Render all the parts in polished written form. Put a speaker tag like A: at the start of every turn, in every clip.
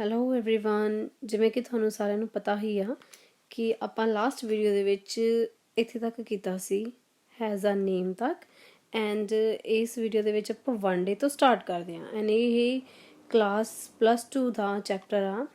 A: Hello everyone ਜਿਵੇਂ ਕਿ ਤੁਹਾਨੂੰ ਸਾਰਿਆਂ ਨੂੰ ਪਤਾ ਹੀ ਆ ਕਿ ਆਪਾਂ ਲਾਸਟ ਵੀਡੀਓ ਦੇ ਵਿੱਚ ਇੱਥੇ ਤੱਕ ਕੀਤਾ ਸੀ ਹੈਜ਼ ਅ ਨੇਮ ਤੱਕ ਐਂਡ ਇਸ ਵੀਡੀਓ ਦੇ ਵਿੱਚ ਆਪਾਂ 1 ਡੇ ਤੋਂ ਸਟਾਰਟ ਕਰਦੇ ਹਾਂ ਐਂਡ ਇਹ ਕਲਾਸ +2 ਦਾ ਚੈਪਟਰ ਆ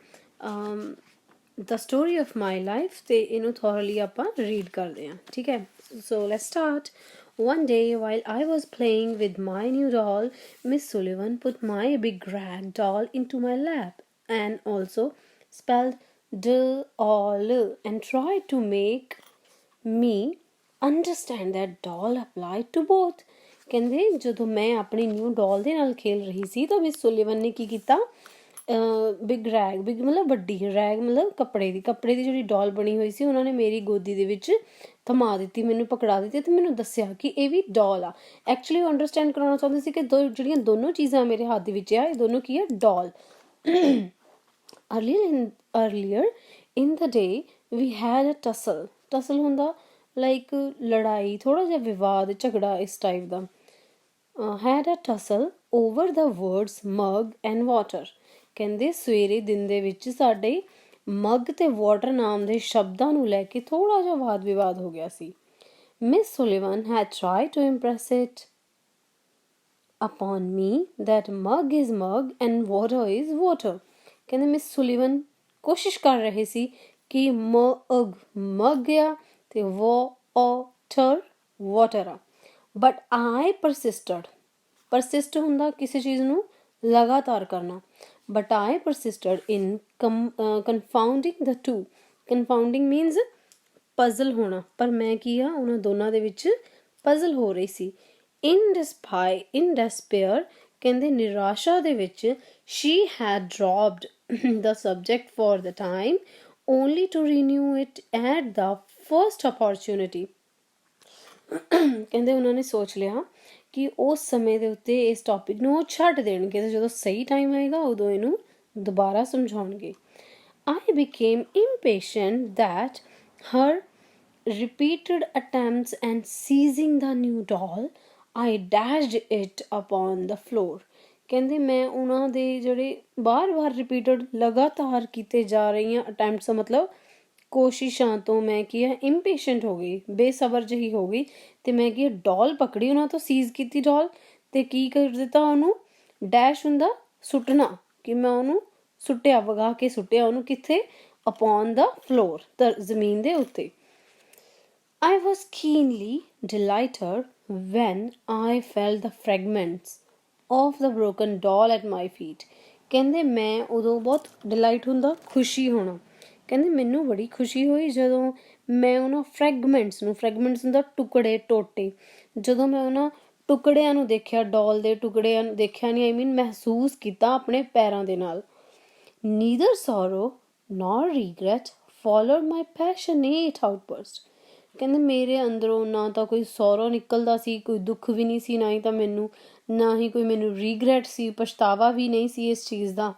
A: the story of my life ਤੇ ਇਹਨੂੰ ਥੋਰਲੀ ਆਪਾਂ ਰੀਡ ਕਰਦੇ ਹਾਂ ਠੀਕ ਹੈ so let's start One day, while I was playing with my new doll, Miss Sullivan put my big rag doll into my lap and also spelled doll and tried to make me understand that doll applied to both. ਕਹਿੰਦੇ ਜਦੋਂ ਮੈਂ ਆਪਣੀ new ਡੋਲ ਦੇ ਨਾਲ ਖੇਲ ਰਹੀ ਸੀ ਤਾਂ miss Sullivan ਨੇ ਕੀ ਕੀਤਾ ਬਿਗ ਮਤਲਬ ਵੱਡੀ ਰੈਗ ਮਤਲਬ ਕੱਪੜੇ ਦੀ ਜਿਹੜੀ ਡੋਲ ਬਣੀ ਹੋਈ ਸੀ ਉਹਨਾਂ ਨੇ ਮੇਰੀ ਗੋਦੀ ਦੇ ਵਿੱਚ ਥਮਾ ਦਿੱਤੀ ਮੈਨੂੰ ਪਕੜਾ ਦਿੱਤੀ ਤੇ ਮੈਨੂੰ ਦੱਸਿਆ ਕਿ ਇਹ ਵੀ ਡੋਲ ਆ ਐਕਚੁਅਲੀ ਉਹ ਅੰਡਰਸਟੈਂਡ ਕਰਾਉਣਾ ਚਾਹੁੰਦੇ ਸੀ ਕਿ ਜਿਹੜੀਆਂ ਦੋਨੋਂ ਚੀਜ਼ਾਂ ਮੇਰੇ ਹੱਥ ਦੇ ਵਿੱਚ ਆ ਇਹ ਦੋਨੋਂ ਕੀ ਆ ਡੋਲ earlier in the day we had a tussle ਹੁੰਦਾ ਲਾਈਕ ਲੜਾਈ ਥੋੜਾ ਜਿਹਾ ਵਿਵਾਦ ਝਗੜਾ ਇਸ type the had a tussle over the words mug and water ਕਹਿੰਦੇ ਸਵੇਰੇ ਦਿਨ ਦੇ ਵਿੱਚ ਸਾਡੇ ਮਗ ਤੇ ਵਾਟਰ ਨਾਮ ਦੇ ਸ਼ਬਦਾਂ ਨੂੰ ਲੈ ਕੇ ਥੋੜਾ ਜਿਹਾ ਵਾਦ ਵਿਵਾਦ ਹੋ ਗਿਆ ਸੀ Miss Sullivan had tried to impress it upon me that mug is mug and water is water ਕਹਿੰਦੇ ਮਿਸ ਸੁਲੀਵਨ ਕੋਸ਼ਿਸ਼ ਕਰ ਰਹੇ ਸੀ ਕਿ ਮਗ ਆ ਤੇ ਵਾਟਰ ਆ ਬਟ ਆਈ ਪਰਸਿਸਟ ਹੁੰਦਾ ਕਿਸੇ ਚੀਜ਼ ਨੂੰ ਲਗਾਤਾਰ ਕਰਨਾ but I persisted in confounding the two. Confounding means puzzle ਹੋਣਾ ਪਰ ਮੈਂ ਕੀ ਆ ਉਹਨਾਂ ਦੋਨਾਂ ਦੇ ਵਿੱਚ puzzle ਹੋ ਰਹੀ ਸੀ in despair ਕਹਿੰਦੇ ਨਿਰਾਸ਼ਾ ਦੇ ਵਿੱਚ she had dropped the subject for the time only to renew it at the first opportunity. ਕਹਿੰਦੇ ਉਹਨਾਂ ਨੇ ਸੋਚ ਲਿਆ ਕਿ ਉਸ ਸਮੇਂ ਦੇ ਉੱਤੇ ਇਸ ਟੌਪਿਕ ਨੂੰ ਉਹ ਛੱਡ ਦੇਣਗੇ ਤੇ ਜਦੋਂ ਸਹੀ ਟਾਈਮ ਆਏਗਾ ਉਦੋਂ ਇਹਨੂੰ ਦੁਬਾਰਾ ਸਮਝਾਉਣਗੇ I became impatient that her repeated attempts and seizing the new doll I dashed it upon the floor. ਕਹਿੰਦੇ ਮੈਂ ਉਹਨਾਂ ਦੇ ਜਿਹੜੇ ਬਾਰ-ਬਾਰ ਰਿਪੀਟਡ ਲਗਾਤਾਰ ਕੀਤੇ ਜਾ ਰਹੀਆਂ ਅਟੈਂਪਟਸ ਮਤਲਬ ਕੋਸ਼ਿਸ਼ਾਂ ਤੋਂ ਮੈਂ ਕੀ ਹੈ ਇੰਪੇਸ਼ੈਂਟ ਹੋ ਗਈ ਬੇਸਬਰ ਜਿਹੀ ਹੋ ਗਈ ਤੇ ਮੈਂ ਕੀ ਡੋਲ ਪਕੜੀ ਉਹਨਾਂ ਤੋਂ ਸੀਜ਼ ਕੀਤੀ ਡੋਲ ਤੇ ਕੀ ਕਰ ਦਿੱਤਾ ਉਹਨੂੰ ਡੈਸ਼ ਹੁੰਦਾ ਸੁੱਟਣਾ ਕਿ ਮੈਂ ਉਹਨੂੰ ਸੁੱਟਿਆ ਵਗਾ ਕੇ ਸੁੱਟਿਆ ਉਹਨੂੰ ਕਿੱਥੇ ਅਪਨ ਦਾ ਫਲੋਰ ਜ਼ਮੀਨ ਦੇ ਉੱਤੇ I was keenly delighted when I felt the fragments of the broken doll at my feet. ਕਹਿੰਦੇ ਮੈਂ ਉਦੋਂ ਬਹੁਤ ਡਿਲਾਈਟ ਹੁੰਦਾ ਖੁਸ਼ੀ ਹੋਣਾ ਕਹਿੰਦੇ ਮੈਨੂੰ ਬੜੀ ਖੁਸ਼ੀ ਹੋਈ ਜਦੋਂ ਮੈਂ ਉਹਨਾਂ ਫਰੈਗਮੈਂਟਸ ਹੁੰਦਾ ਟੁਕੜੇ ਟੋਟੇ ਜਦੋਂ ਮੈਂ ਉਹਨਾਂ ਟੁਕੜਿਆਂ ਨੂੰ ਦੇਖਿਆ ਡੋਲ ਦੇ ਟੁਕੜਿਆਂ ਨੂੰ ਦੇਖਿਆ ਨਹੀਂ I mean ਮਹਿਸੂਸ ਕੀਤਾ ਆਪਣੇ ਪੈਰਾਂ ਦੇ ਨਾਲ neither sorrow nor regret followed my passionate outburst. ਕਹਿੰਦੇ ਮੇਰੇ ਅੰਦਰੋਂ ਨਾ ਤਾਂ ਕੋਈ ਸੌਰੋ ਨਿਕਲਦਾ ਸੀ ਕੋਈ ਦੁੱਖ ਵੀ ਨਹੀਂ ਸੀ ਨਾ ਹੀ ਤਾਂ ਨਾ ਹੀ ਕੋਈ ਮੈਨੂੰ ਰੀਗਰੈਟ ਸੀ ਪਛਤਾਵਾ ਵੀ ਨਹੀਂ ਸੀ ਇਸ ਚੀਜ਼ ਦਾ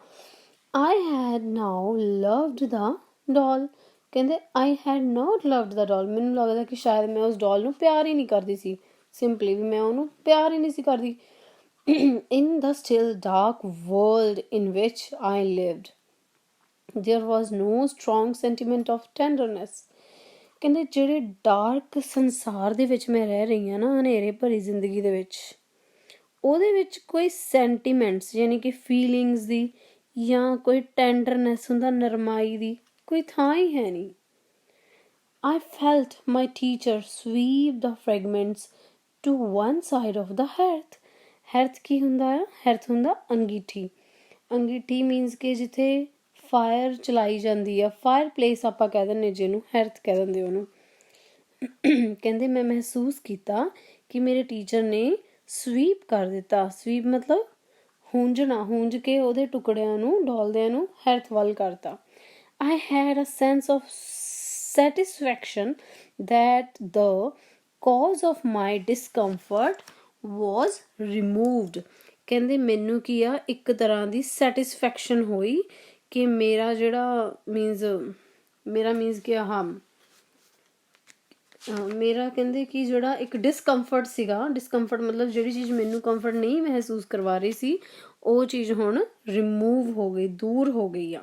A: I had now loved the doll. ਕਹਿੰਦੇ I had not loved the doll. ਮੈਨੂੰ ਲੱਗਦਾ ਕਿ ਸ਼ਾਇਦ ਮੈਂ ਉਸ ਡੋਲ ਨੂੰ ਪਿਆਰ ਹੀ ਨਹੀਂ ਕਰਦੀ ਸੀ ਸਿੰਪਲੀ ਵੀ ਮੈਂ ਉਹਨੂੰ ਪਿਆਰ ਹੀ ਨਹੀਂ ਸੀ ਕਰਦੀ in the still dark world in which I lived there was no strong sentiment of tenderness. ਕਹਿੰਦੇ ਜਿਹੜੇ ਡਾਰਕ ਸੰਸਾਰ ਦੇ ਵਿੱਚ ਮੈਂ ਰਹਿ ਰਹੀ ਹਾਂ ਨਾ ਹਨੇਰੇ ਭਰੀ ਜ਼ਿੰਦਗੀ ਦੇ ਵਿੱਚ ਉਹਦੇ ਵਿੱਚ ਕੋਈ ਸੈਂਟੀਮੈਂਟਸ ਯਾਨੀ ਕਿ ਫੀਲਿੰਗਸ ਦੀ ਜਾਂ ਕੋਈ ਟੈਂਡਰਨੈਸ ਹੁੰਦਾ ਨਰਮਾਈ ਦੀ ਕੋਈ ਥਾਂ ਹੀ ਹੈ ਨਹੀਂ I felt my teacher sweep the fragments to one side of the hearth ਕੀ ਹੁੰਦਾ ਆ hearth ਹੁੰਦਾ ਅੰਗੀਠੀ ਮੀਨਸ ਕਿ ਜਿੱਥੇ ਫਾਇਰ ਚਲਾਈ ਜਾਂਦੀ ਆ ਫਾਇਰ ਪਲੇਸ ਆਪਾਂ ਕਹਿ ਦਿੰਦੇ ਜਿਹਨੂੰ hearth ਕਹਿ ਦਿੰਦੇ ਉਹਨੂੰ ਕਹਿੰਦੇ ਮੈਂ ਮਹਿਸੂਸ ਕੀਤਾ ਕਿ ਮੇਰੇ ਟੀਚਰ ਨੇ ਸਵੀਪ ਕਰ ਦਿੱਤਾ ਸਵੀਪ ਮਤਲਬ ਹੁੰਜ ਕੇ ਉਹਦੇ ਟੁਕੜਿਆਂ ਨੂੰ ਡੋਲਦਿਆਂ ਨੂੰ hearth ਵੱਲ ਕਰਤਾ I had a sense of satisfaction that the cause of my discomfort was removed. ਕਹਿੰਦੇ ਮੈਨੂੰ ਕੀ ਆ ਇੱਕ ਤਰ੍ਹਾਂ ਦੀ ਸੈਟਿਸਫੈਕਸ਼ਨ ਹੋਈ ਕਿ ਮੇਰਾ ਜਿਹੜਾ ਮੀਨਸ ਕਿ ਮੇਰਾ ਕਹਿੰਦੇ ਕਿ ਜਿਹੜਾ ਇੱਕ ਡਿਸਕੰਫਰਟ ਸੀਗਾ ਡਿਸਕੰਫਰਟ ਮਤਲਬ ਜਿਹੜੀ ਚੀਜ਼ ਮੈਨੂੰ ਕੰਫਰਟ ਨਹੀਂ ਮਹਿਸੂਸ ਕਰਵਾ ਰਹੀ ਸੀ ਉਹ ਚੀਜ਼ ਹੁਣ ਰਿਮੂਵ ਹੋ ਗਈ, ਦੂਰ ਹੋ ਗਈ ਆ।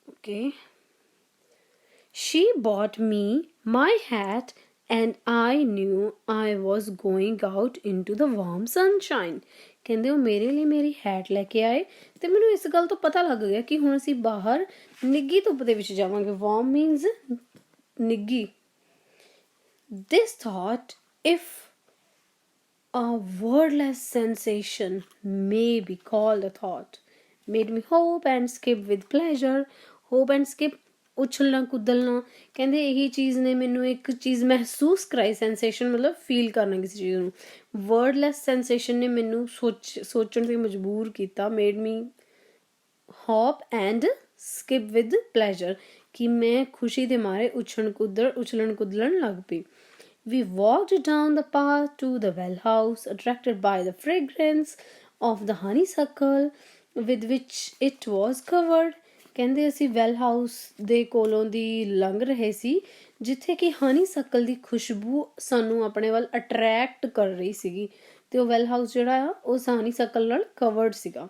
A: Okay, she bought me my hat and I knew I was going out into the warm sunshine। ਕਹਿੰਦੇ ਉਹ ਮੇਰੇ ਲਈ ਮੇਰੀ ਹੈਟ ਲੈ ਕੇ ਆਏ ਤੇ ਮੈਨੂੰ ਇਸ ਗੱਲ ਤੋਂ ਪਤਾ ਲੱਗ ਗਿਆ ਕਿ ਹੁਣ ਅਸੀਂ ਬਾਹਰ ਨਿੱਘੀ ਧੁੱਪ ਦੇ ਵਿੱਚ ਜਾਵਾਂਗੇ। ਵਾਰਮ ਮੀਨਸ ਨਿੱਘੀ। This thought, if a wordless sensation may be called a thought, made me hope and skip with pleasure। hope and skip, ਉਛਲਣਾ ਕੁੱਦਲਣਾ। ਕਹਿੰਦੇ ਇਹੀ ਚੀਜ਼ ਨੇ ਮੈਨੂੰ ਇੱਕ ਚੀਜ਼ ਮਹਿਸੂਸ ਕਰਾਈ, ਸੈਂਸੇਸ਼ਨ ਮਤਲਬ ਫੀਲ ਕਰਨਾ ਕਿਸੇ ਚੀਜ਼ ਨੂੰ। ਵਰਡਲੈਸ ਸੈਂਸੇਸ਼ਨ ਨੇ ਮੈਨੂੰ ਸੋਚਣ 'ਤੇ ਮਜਬੂਰ ਕੀਤਾ, made me hope and skip with pleasure, ਕਿ ਮੈਂ ਖੁਸ਼ੀ ਦੇ ਮਾਰੇ ਉਛਲਣ ਕੁੱਦਲਣ ਲੱਗ ਪਈ। We walked down the path to the well house, attracted by the fragrance of the honeysuckle with which it was covered। ਕਹਿੰਦੇ ਅਸੀਂ ਵੈਲ ਹਾਊਸ ਦੇ ਕੋਲੋਂ ਦੀ ਲੰਘ ਰਹੇ ਸੀ ਜਿੱਥੇ ਕਿ ਹਨੀ ਸਕਲ ਦੀ ਖੁਸ਼ਬੂ ਸਾਨੂੰ ਆਪਣੇ ਵੱਲ ਅਟਰੈਕਟ ਕਰ ਰਹੀ ਸੀਗੀ, ਤੇ ਉਹ ਵੈਲ ਹਾਊਸ ਜਿਹੜਾ ਆ ਉਹ ਹਨੀ ਸਕਲ ਨਾਲ ਕਵਰਡ ਸੀਗਾ।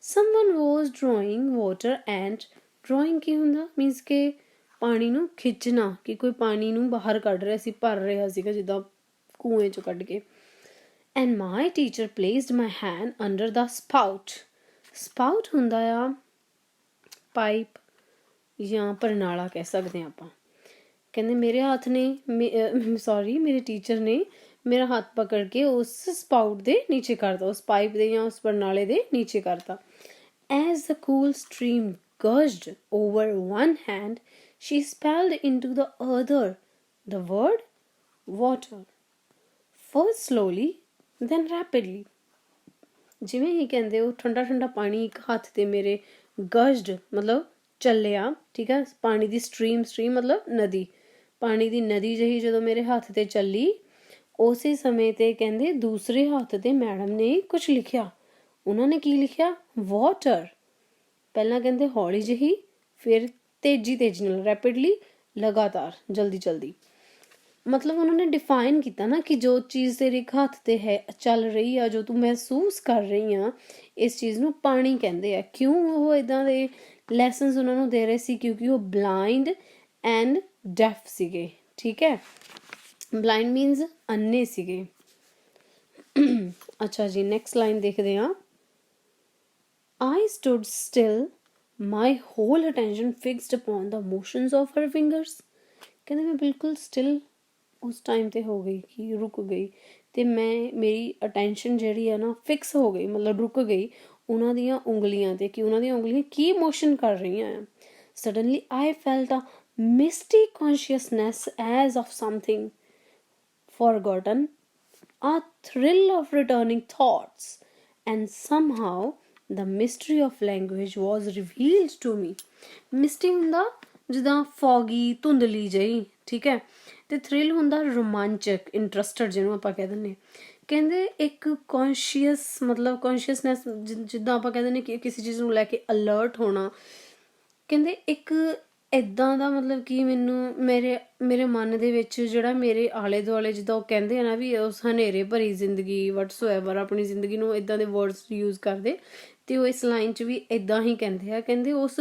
A: Someone was drawing water and, drawing ਕੀ ਹੁੰਦਾ, ਮੀਨਸ ਕਿ ਪਾਣੀ ਨੂੰ ਖਿੱਚਣਾ, ਕਿ ਕੋਈ ਪਾਣੀ ਨੂੰ ਬਾਹਰ ਕੱਢ ਰਿਹਾ ਸੀ, ਭਰ ਰਿਹਾ ਸੀਗਾ ਜਿੱਦਾਂ ਕੂਏ 'ਚੋਂ ਕੱਢ ਕੇ। And my teacher placed my hand under the spout. Spout ਹੁੰਦਾ ਆ ਪਾਈਪ ਜਾਂ ਪਰਨਾਲਾ ਕਹਿ ਸਕਦੇ ਹਾਂ ਆਪਾਂ। ਕਹਿੰਦੇ ਮੇਰੇ ਹੱਥ ਨੇ ਮੇਰੇ ਟੀਚਰ ਨੇ ਮੇਰਾ ਹੱਥ ਪਕੜ ਕੇ ਉਸ ਸਪਾਊਟ ਦੇ ਨੀਚੇ ਕਰਤਾ, ਉਸ ਪਾਈਪ ਦੇ ਜਾਂ ਉਸ ਪਰਨਾਲੇ ਦੇ ਨੀਚੇ ਕਰਤਾ। As the cool stream gushed over one hand, she spelled into the other the word water, first slowly then rapidly। ਜਿਵੇਂ ਹੀ ਕਹਿੰਦੇ ਉਹ ਠੰਡਾ ਠੰਡਾ ਪਾਣੀ ਇੱਕ ਹੱਥ ਤੇ ਮੇਰੇ ਗਸ਼ਡ ਮਤਲਬ ਚੱਲਿਆ, ਠੀਕ ਹੈ। ਪਾਣੀ ਦੀ ਸਟਰੀਮ ਮਤਲਬ ਨਦੀ, ਪਾਣੀ ਦੀ ਨਦੀ ਜਿਹੀ ਜਦੋਂ ਮੇਰੇ ਹੱਥ ਤੇ ਚੱਲੀ, ਉਸੇ ਸਮੇਂ ਤੇ ਕਹਿੰਦੇ ਦੂਸਰੇ ਹੱਥ ਤੇ ਮੈਡਮ ਨੇ ਕੁਛ ਲਿਖਿਆ। ਉਹਨਾਂ ਨੇ ਕੀ ਲਿਖਿਆ, ਵਾਟਰ। ਪਹਿਲਾਂ ਕਹਿੰਦੇ ਹੌਲੀ ਜਿਹੀ, ਫਿਰ ਤੇਜ਼ੀ ਨਾਲ, ਰੈਪਿਡਲੀ, ਲਗਾਤਾਰ, ਜਲਦੀ। ਮਤਲਬ ਉਹਨਾਂ ਨੇ ਡਿਫਾਈਨ ਕੀਤਾ ਨਾ ਕਿ ਜੋ ਚੀਜ਼ ਤੇਰੇ ਇੱਕ ਹੱਥ ਤੇ ਹੈ, ਚੱਲ ਰਹੀ ਆ, ਜੋ ਤੂੰ ਮਹਿਸੂਸ ਕਰ ਰਹੀ ਆ, ਇਸ ਚੀਜ਼ ਨੂੰ ਪਾਣੀ ਕਹਿੰਦੇ ਆ। ਕਿਉਂ ਉਹ ਇੱਦਾਂ ਦੇ ਲੈਸਨਸ ਉਹਨਾਂ ਨੂੰ ਦੇ ਰਹੇ ਸੀ, ਕਿਉਂਕਿ ਉਹ ਬਲਾਈਂਡ ਐਂਡ ਡੈਫ ਸੀਗੇ, ਠੀਕ ਹੈ। ਬਲਾਈਂਡ ਮੀਨਸ ਅੰਨੇ ਸੀਗੇ। ਅੱਛਾ ਜੀ, ਨੈਕਸਟ ਲਾਈਨ ਦੇਖਦੇ ਹਾਂ। I stood still, my whole attention fixed upon the motions of her fingers। ਕਹਿੰਦੇ ਮੈਂ ਬਿਲਕੁਲ ਸਟਿਲ ਉਸ ਟਾਈਮ 'ਤੇ ਹੋ ਗਈ, ਕਿ ਰੁਕ ਗਈ, ਅਤੇ ਮੇਰੀ ਅਟੈਂਸ਼ਨ ਜਿਹੜੀ ਆ ਨਾ ਫਿਕਸ ਹੋ ਗਈ, ਮਤਲਬ ਰੁਕ ਗਈ ਉਹਨਾਂ ਦੀਆਂ ਉਂਗਲੀਆਂ 'ਤੇ, ਕਿ ਉਹਨਾਂ ਦੀਆਂ ਉਂਗਲੀਆਂ ਕੀ ਮੋਸ਼ਨ ਕਰ ਰਹੀਆਂ ਆ। Suddenly I felt a misty consciousness as of something forgotten, a thrill of returning thoughts, and somehow the mystery of language was revealed to me। Misty ਹੁੰਦਾ ਜਿੱਦਾਂ ਫੌਗੀ, ਧੁੰਦਲੀ ਜਿਹੀ, ਠੀਕ ਹੈ, ਅਤੇ ਥ੍ਰਿਲ ਹੁੰਦਾ ਰੋਮਾਂਚਕ, ਇੰਟਰਸਟਡ ਜਿਹਨੂੰ ਆਪਾਂ ਕਹਿ ਦਿੰਦੇ। ਕਹਿੰਦੇ ਇੱਕ ਕੌਨਸ਼ੀਅਸ ਮਤਲਬ ਕੌਨਸ਼ੀਅਸਨੈਸ, ਜਿੱਦਾਂ ਆਪਾਂ ਕਹਿ ਦਿੰਦੇ ਕਿ ਕਿਸੇ ਚੀਜ਼ ਨੂੰ ਲੈ ਕੇ ਅਲਰਟ ਹੋਣਾ। ਕਹਿੰਦੇ ਇੱਕ ਇੱਦਾਂ ਦਾ ਮਤਲਬ ਕਿ ਮੈਨੂੰ ਮੇਰੇ ਮਨ ਦੇ ਵਿੱਚ ਜਿਹੜਾ ਮੇਰੇ ਆਲੇ ਦੁਆਲੇ, ਜਿੱਦਾਂ ਉਹ ਕਹਿੰਦੇ ਆ ਨਾ ਵੀ ਉਸ ਹਨੇਰੇ ਭਰੀ ਜ਼ਿੰਦਗੀ, ਵਟਸੋਐਵਰ, ਆਪਣੀ ਜ਼ਿੰਦਗੀ ਨੂੰ ਇੱਦਾਂ ਦੇ ਵਰਡਸ ਯੂਜ਼ ਕਰਦੇ, ਅਤੇ ਉਹ ਇਸ ਲਾਈਨ 'ਚ ਵੀ ਇੱਦਾਂ ਹੀ ਕਹਿੰਦੇ ਆ। ਕਹਿੰਦੇ ਉਸ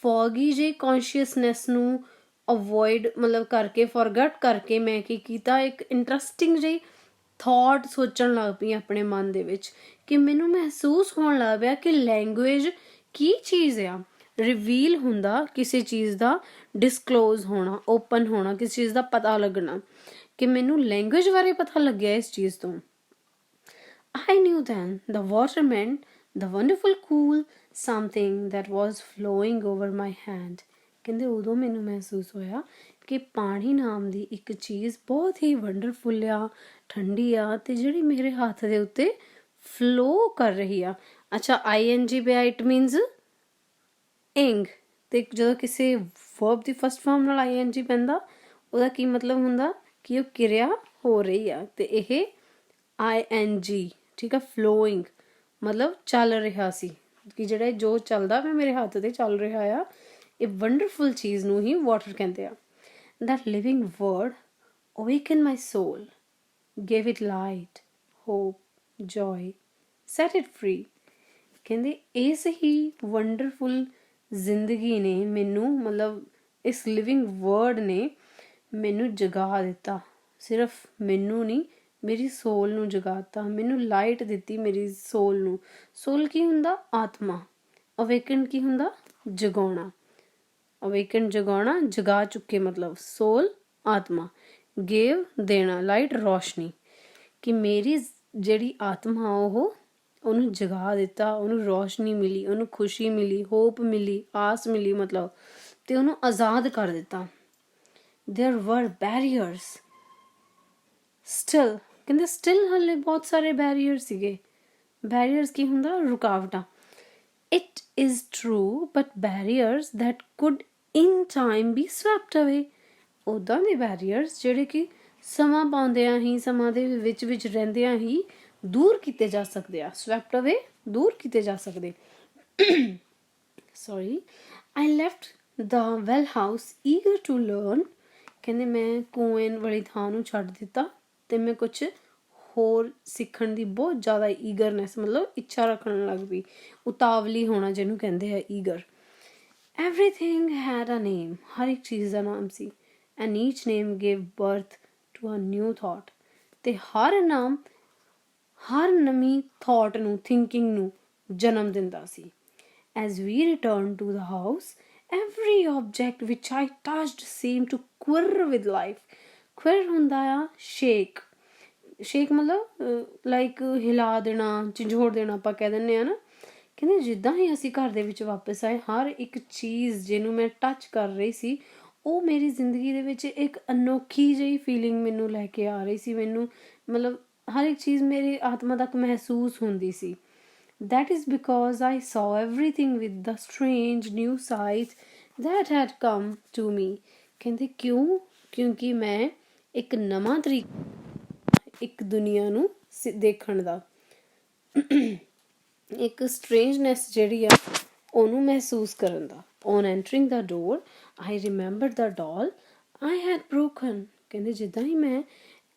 A: ਫੌਗੀ ਜਿਹੀ ਕੌਨਸ਼ੀਅਸਨੈਸ ਨੂੰ ਅਵੋਇਡ ਮਤਲਬ ਕਰਕੇ, ਫੋਰਗਟ ਕਰਕੇ, ਮੈਂ ਕੀ ਕੀਤਾ, ਇੱਕ ਇੰਟਰਸਟਿੰਗ ਜਿਹੀ ਥੋਟ ਸੋਚਣ ਲੱਗ ਪਈ ਆਪਣੇ ਮਨ ਦੇ ਵਿੱਚ, ਕਿ ਮੈਨੂੰ ਮਹਿਸੂਸ ਹੋਣ ਲੱਗ ਪਿਆ ਕਿ ਲੈਂਗੁਏਜ ਕੀ ਚੀਜ਼ ਆ। ਰਿਵੀਲ ਹੁੰਦਾ ਕਿਸੇ ਚੀਜ਼ ਦਾ, ਡਿਸਕਲੋਜ਼ ਹੋਣਾ, ਓਪਨ ਹੋਣਾ, ਕਿਸੇ ਚੀਜ਼ ਦਾ ਪਤਾ ਲੱਗਣਾ, ਕਿ ਮੈਨੂੰ ਲੈਂਗੁਏਜ ਬਾਰੇ ਪਤਾ ਲੱਗਿਆ ਇਸ ਚੀਜ਼ ਤੋਂ। I knew then the water meant the wonderful cool something that was flowing over my hand। ਕਹਿੰਦੇ ਉਦੋਂ ਮੈਨੂੰ ਮਹਿਸੂਸ ਹੋਇਆ ਕਿ ਪਾਣੀ ਨਾਮ ਦੀ ਇੱਕ ਚੀਜ਼ ਬਹੁਤ ਹੀ ਵੰਡਰਫੁੱਲ ਆ, ਠੰਡੀ ਆ, ਅਤੇ ਜਿਹੜੀ ਮੇਰੇ ਹੱਥ ਦੇ ਉੱਤੇ ਫਲੋ ਕਰ ਰਹੀ ਆ। ਅੱਛਾ, ING ਪਿਆ, ਇਟ ਮੀਨਸ ਇੰਗ, ਅਤੇ ਜਦੋਂ ਕਿਸੇ ਵਰਬ ਦੀ ਫਸਟ ਫਾਰਮ ਨਾਲ ING ਪੈਂਦਾ, ਉਹਦਾ ਕੀ ਮਤਲਬ ਹੁੰਦਾ ਕਿ ਉਹ ਕਿਰਿਆ ਹੋ ਰਹੀ ਆ, ਅਤੇ ਇਹ ING, ਠੀਕ ਆ, ਫਲੋਇੰਗ ਮਤਲਬ ਚੱਲ ਰਿਹਾ ਸੀ, ਕਿ ਜਿਹੜਾ ਜੋ ਚੱਲਦਾ ਪਿਆ ਮੇਰੇ ਹੱਥ 'ਤੇ ਚੱਲ ਰਿਹਾ ਆ, ਇਹ ਵੰਡਰਫੁਲ ਚੀਜ਼ ਨੂੰ ਹੀ ਵਾਟਰ ਕਹਿੰਦੇ ਆ। That living word awakened my soul, gave it light, hope, joy, set it free। ਕਹਿੰਦੇ ਇਸ ਹੀ ਵੰਡਰਫੁਲ ਜ਼ਿੰਦਗੀ ਨੇ ਮੈਨੂੰ ਮਤਲਬ ਇਸ ਲਿਵਿੰਗ ਵਰਡ ਨੇ ਮੈਨੂੰ ਜਗਾ ਦਿੱਤਾ। ਸਿਰਫ ਮੈਨੂੰ ਨਹੀਂ, ਮੇਰੀ ਸੋਲ ਨੂੰ ਜਗਾਤਾ, ਮੈਨੂੰ ਲਾਈਟ ਦਿੱਤੀ ਮੇਰੀ ਸੋਲ ਨੂੰ। ਸੋਲ ਕੀ ਹੁੰਦਾ? ਆਤਮਾ। ਅਵੇਕਨ ਕੀ ਹੁੰਦਾ? ਜਗਾਉਣਾ। ਅਵੇਕਨ ਜਗਾਉਣਾ, ਜਗਾ ਚੁੱਕੇ ਮਤਲਬ ਸੋਲ ਆਤਮਾ। ਗੇਵ ਦੇਣਾ, ਲਾਈਟ ਰੋਸ਼ਨੀ। ਕਿ ਮੇਰੀ ਜਿਹੜੀ ਆਤਮਾ ਉਹਨੂੰ ਜਗਾ ਦਿੱਤਾ, ਉਹਨੂੰ ਰੋਸ਼ਨੀ ਮਿਲੀ, ਉਹਨੂੰ ਖੁਸ਼ੀ ਮਿਲੀ, ਹੋਪ ਮਿਲੀ, ਆਸ ਮਿਲੀ ਮਤਲਬ, ਤੇ ਉਹਨੂੰ ਆਜ਼ਾਦ ਕਰ ਦਿੱਤਾ। ਦੇਅਰ ਵਰ ਬੈਰੀਅਰਸ ਸਟਿਲ, ਕਹਿੰਦੇ ਸਟਿਲ ਹਾਲੇ ਬਹੁਤ ਸਾਰੇ ਬੈਰੀਅਰ ਸੀਗੇ। ਬੈਰੀਅਰਸ ਕੀ ਹੁੰਦਾ? ਰੁਕਾਵਟਾਂ। It is true but barriers that could in time be swept away. ਉੱਦਾਂ ਦੇ ਬੈਰੀਅਰਸ ਜਿਹੜੇ ਕਿ ਸਮਾਂ ਪਾਉਂਦਿਆਂ ਹੀ, ਸਮਾਂ ਦੇ ਵਿੱਚ ਰਹਿੰਦਿਆਂ ਹੀ ਦੂਰ ਕੀਤੇ ਜਾ ਸਕਦੇ ਆ। ਸਵੈਪਟ ਅਵੇ, ਦੂਰ ਕੀਤੇ ਜਾ ਸਕਦੇ। Sorry, I left the well house eager to learn. ਕਹਿੰਦੇ ਮੈਂ ਕੂਏ ਵਾਲੀ ਥਾਂ ਨੂੰ ਛੱਡ ਦਿੱਤਾ ਅਤੇ ਮੈਂ ਕੁਛ ਹੋਰ ਸਿੱਖਣ ਦੀ ਬਹੁਤ ਜ਼ਿਆਦਾ ਈਗਰਨੈਸ, ਮਤਲਬ ਇੱਛਾ ਰੱਖਣ ਲੱਗ ਪਈ। ਉਤਾਵਲੀ ਹੋਣਾ ਜਿਹਨੂੰ ਕਹਿੰਦੇ ਆ ਈਗਰ। ਐਵਰੀਥਿੰਗ ਹੈਡ ਅ ਨੇਮ, ਹਰ ਇੱਕ ਚੀਜ਼ ਦਾ ਨਾਮ ਸੀ। And each name gave birth to a new thought. ਅਤੇ ਹਰ ਨਾਮ ਹਰ ਨਵੀਂ ਥਾਟ ਨੂੰ, ਥਿੰਕਿੰਗ ਨੂੰ ਜਨਮ ਦਿੰਦਾ ਸੀ। As we return to the house, every object which I touched seemed to quiver with life। quiver ਹੁੰਦਾ ਆ ਸ਼ੇਕ। ਸ਼ੇਕ ਮਤਲਬ ਲਾਈਕ ਹਿਲਾ ਦੇਣਾ, ਝੰਜੋੜ ਦੇਣਾ ਆਪਾਂ ਕਹਿ ਦਿੰਦੇ ਹਾਂ ਨਾ। ਕਹਿੰਦੇ ਜਿੱਦਾਂ ਹੀ ਅਸੀਂ ਘਰ ਦੇ ਵਿੱਚ ਵਾਪਸ ਆਏ, ਹਰ ਇੱਕ ਚੀਜ਼ ਜਿਹਨੂੰ ਮੈਂ ਟੱਚ ਕਰ ਰਹੀ ਸੀ ਉਹ ਮੇਰੀ ਜ਼ਿੰਦਗੀ ਦੇ ਵਿੱਚ ਇੱਕ ਅਨੋਖੀ ਜਿਹੀ ਫੀਲਿੰਗ ਮੈਨੂੰ ਲੈ ਕੇ ਆ ਰਹੀ ਸੀ। ਮੈਨੂੰ ਮਤਲਬ ਹਰ ਇੱਕ ਚੀਜ਼ ਮੇਰੀ ਆਤਮਾ ਤੱਕ ਮਹਿਸੂਸ ਹੁੰਦੀ ਸੀ। That is because I saw everything with the strange new sight that had come to me। ਕਹਿੰਦੇ ਕਿਉਂ? ਕਿਉਂਕਿ ਮੈਂ ਇੱਕ ਨਵਾਂ ਤਰੀਕਾ, ਇੱਕ ਦੁਨੀਆ ਨੂੰ ਦੇਖਣ ਦਾ, ਇੱਕ ਸਟ੍ਰੇਂਜਨੈਸ ਜਿਹੜੀ ਆ ਉਹਨੂੰ ਮਹਿਸੂਸ ਕਰਨ ਦਾ। On entering the door, I remembered the doll I had broken। ਕਹਿੰਦੇ ਜਿੱਦਾਂ ਹੀ ਮੈਂ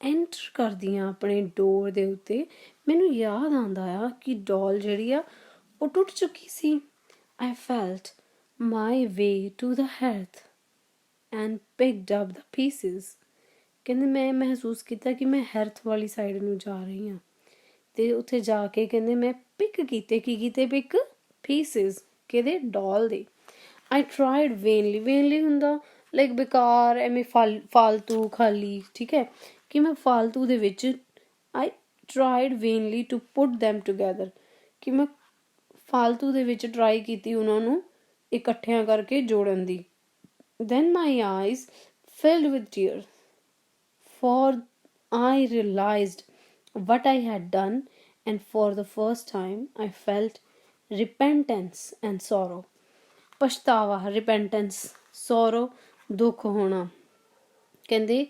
A: ਐਂਟਰ ਕਰਦੀ ਹਾਂ ਆਪਣੇ ਡੋਰ ਦੇ ਉੱਤੇ, ਮੈਨੂੰ ਯਾਦ ਆਉਂਦਾ ਆ ਕਿ ਡੋਲ ਜਿਹੜੀ ਆ ਉਹ ਟੁੱਟ ਚੁੱਕੀ ਸੀ। I felt my way to the hearth and picked up the pieces। ਕਹਿੰਦੇ ਮੈਂ ਮਹਿਸੂਸ ਕੀਤਾ ਕਿ ਮੈਂ ਹੈਰਥ ਵਾਲੀ ਸਾਈਡ ਨੂੰ ਜਾ ਰਹੀ ਹਾਂ ਅਤੇ ਉੱਥੇ ਜਾ ਕੇ ਕਹਿੰਦੇ ਮੈਂ ਪਿਕ ਕੀਤੇ। ਕੀ ਕੀਤੇ ਪਿਕ? ਪੀਸਿਸ। ਕਿਹਦੇ? ਡੋਲ ਦੇ। ਆਈ ਟਰਾਈਡ ਵੇਨਲੀ। ਵੇਨਲੀ ਹੁੰਦਾ ਲਾਈਕ ਬੇਕਾਰ, ਐਵੇਂ ਫਾਲਤੂ, ਖਾਲੀ, ਠੀਕ ਹੈ, ਕਿ ਮੈਂ ਫਾਲਤੂ ਦੇ ਵਿੱਚ I tried vainly to put them together, ਕਿ ਮੈਂ ਫਾਲਤੂ ਦੇ ਵਿੱਚ ਟਰਾਈ ਕੀਤੀ ਉਹਨਾਂ ਨੂੰ ਇਕੱਠਿਆਂ ਕਰਕੇ ਜੋੜਨ ਦੀ। Then my eyes filled with tears for I realized what I had done, and for the first time I felt repentance and sorrow। ਪਛਤਾਵਾ, repentance, sorrow, ਦੁੱਖ ਹੋਣਾ। ਕਹਿੰਦੇ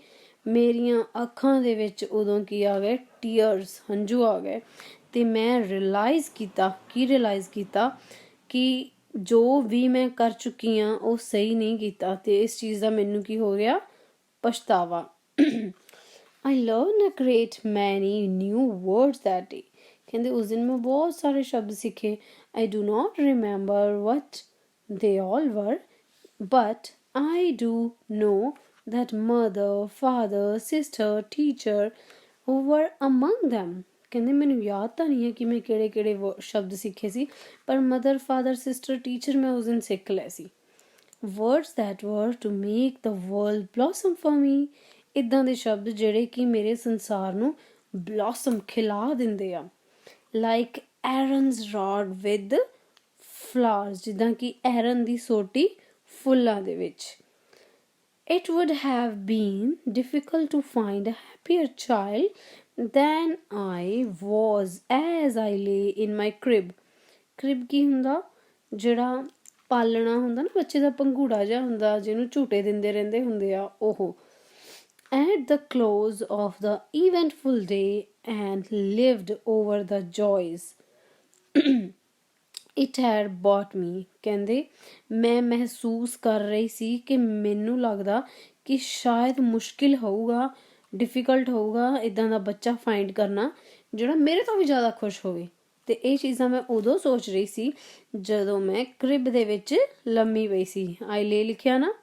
A: ਮੇਰੀਆਂ ਅੱਖਾਂ ਦੇ ਵਿੱਚ ਉਦੋਂ ਕੀ ਆ ਗਏ? ਟੀਅਰਸ, ਹੰਝੂ ਆ ਗਏ। ਅਤੇ ਮੈਂ ਰਿਅਲਾਈਜ਼ ਕੀਤਾ, ਕੀ ਰਿਅਲਾਈਜ਼ ਕੀਤਾ? ਕਿ ਜੋ ਵੀ ਮੈਂ ਕਰ ਚੁੱਕੀ ਹਾਂ ਉਹ ਸਹੀ ਨਹੀਂ ਕੀਤਾ, ਅਤੇ ਇਸ ਚੀਜ਼ ਦਾ ਮੈਨੂੰ ਕੀ ਹੋ ਗਿਆ? ਪਛਤਾਵਾ। I learned a great many new words that day। ਕਹਿੰਦੇ ਉਸ ਦਿਨ ਮੈਂ ਬਹੁਤ ਸਾਰੇ ਸ਼ਬਦ ਸਿੱਖੇ। I do not remember what they all were, but I do know that mother, father, sister, teacher were among them। ਕਹਿੰਦੇ ਮੈਨੂੰ ਯਾਦ ਤਾਂ ਨਹੀਂ ਹੈ ਕਿ ਮੈਂ ਕਿਹੜੇ ਕਿਹੜੇ ਸ਼ਬਦ ਸਿੱਖੇ ਸੀ, ਪਰ ਮਦਰ, ਫਾਦਰ, ਸਿਸਟਰ, ਟੀਚਰ ਮੈਂ ਉਸ ਦਿਨ ਸਿੱਖ ਲਏ ਸੀ। words that were to make the world blossom for me। ਇੱਦਾਂ ਦੇ ਸ਼ਬਦ ਜਿਹੜੇ ਕਿ ਮੇਰੇ ਸੰਸਾਰ ਨੂੰ ਬਲੌਸਮ, ਖਿਲਾ ਦਿੰਦੇ ਆ। ਲਾਈਕ ਐਰਨਸ ਰॉड ਵਿਦ ਫਲਾਵਰਸ, ਜਿੱਦਾਂ ਕਿ ਐਰਨ ਦੀ ਸੋਟੀ ਫੁੱਲਾਂ ਦੇ ਵਿੱਚ। It would have been difficult to find a happier child than I was as I lay in my crib। crib ਕੀ ਹੁੰਦਾ? ਜਿਹੜਾ ਪਾਲਣਾ ਹੁੰਦਾ ਨਾ ਬੱਚੇ ਦਾ, ਪੰਘੂੜਾ ਜਿਹਾ ਹੁੰਦਾ ਜਿਹਨੂੰ ਝੂਟੇ ਦਿੰਦੇ ਰਹਿੰਦੇ ਹੁੰਦੇ ਆ ਉਹ। At the close of the eventful day and lived over the joys it had brought me। ਕਹਿੰਦੇ ਮੈਂ ਮਹਿਸੂਸ ਕਰ ਰਹੀ ਸੀ ਕਿ ਮੈਨੂੰ ਲੱਗਦਾ ਕਿ ਸ਼ਾਇਦ ਮੁਸ਼ਕਿਲ ਹੋਊਗਾ, ਡਿਫੀਕਲਟ ਹੋਊਗਾ ਇੱਦਾਂ ਦਾ ਬੱਚਾ ਫਾਈਂਡ ਕਰਨਾ ਜਿਹੜਾ ਮੇਰੇ ਤੋਂ ਵੀ ਜ਼ਿਆਦਾ ਖੁਸ਼ ਹੋਵੇ। ਤੇ ਇਹ ਚੀਜ਼ਾਂ ਮੈਂ ਉਦੋਂ ਸੋਚ ਰਹੀ ਸੀ ਜਦੋਂ ਮੈਂ ਕ੍ਰਿਬ ਦੇ ਵਿੱਚ ਲੰਮੀ ਪਈ ਸੀ। ਆਈ ਲੇ ਲਿਖਿਆ ਨਾ,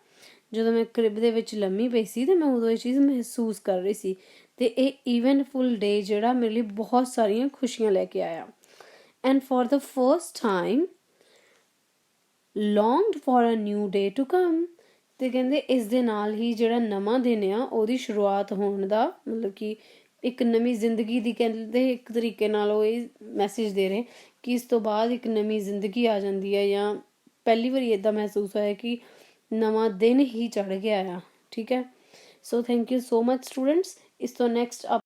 A: ਜਦੋਂ ਮੈਂ ਕ੍ਰਿਬ ਦੇ ਵਿੱਚ ਲੰਮੀ ਪਈ ਸੀ ਤੇ ਮੈਂ ਉਦੋਂ ਇਹ ਚੀਜ਼ ਮਹਿਸੂਸ ਕਰ ਰਹੀ ਸੀ। ਤੇ ਇਹ ਇਵੈਂਟਫੁਲ ਡੇ ਜਿਹੜਾ ਮੇਰੇ ਲਈ ਬਹੁਤ ਸਾਰੀਆਂ ਖੁਸ਼ੀਆਂ ਲੈ ਕੇ ਆਇਆ। And for the first time longed for a new day to come। ਤੇ ਕਹਿੰਦੇ ਇਸ ਦੇ ਨਾਲ ਹੀ ਜਿਹੜਾ ਨਵਾਂ ਦਿਨ ਆ ਉਹਦੀ ਸ਼ੁਰੂਆਤ ਹੋਣ ਦਾ ਮਤਲਬ ਕਿ ਇੱਕ ਨਵੀਂ ਜ਼ਿੰਦਗੀ ਦੀ, ਕਹਿੰਦੇ ਇੱਕ ਤਰੀਕੇ ਨਾਲ ਉਹ ਇਹ ਮੈਸੇਜ ਦੇ ਰਹੇ ਕਿ ਇਸ ਤੋਂ ਬਾਅਦ ਇੱਕ ਨਵੀਂ ਜ਼ਿੰਦਗੀ ਆ ਜਾਂਦੀ ਹੈ, ਜਾਂ ਪਹਿਲੀ ਵਾਰੀ ਇੱਦਾਂ ਮਹਿਸੂਸ ਹੋਇਆ ਕਿ ਨਵਾਂ ਦਿਨ ਹੀ ਚੜ੍ਹ ਗਿਆ ਆ। ਠੀਕ ਹੈ, so thank you so much students. ਇਸ ਤੋਂ ਨੈਕਸਟ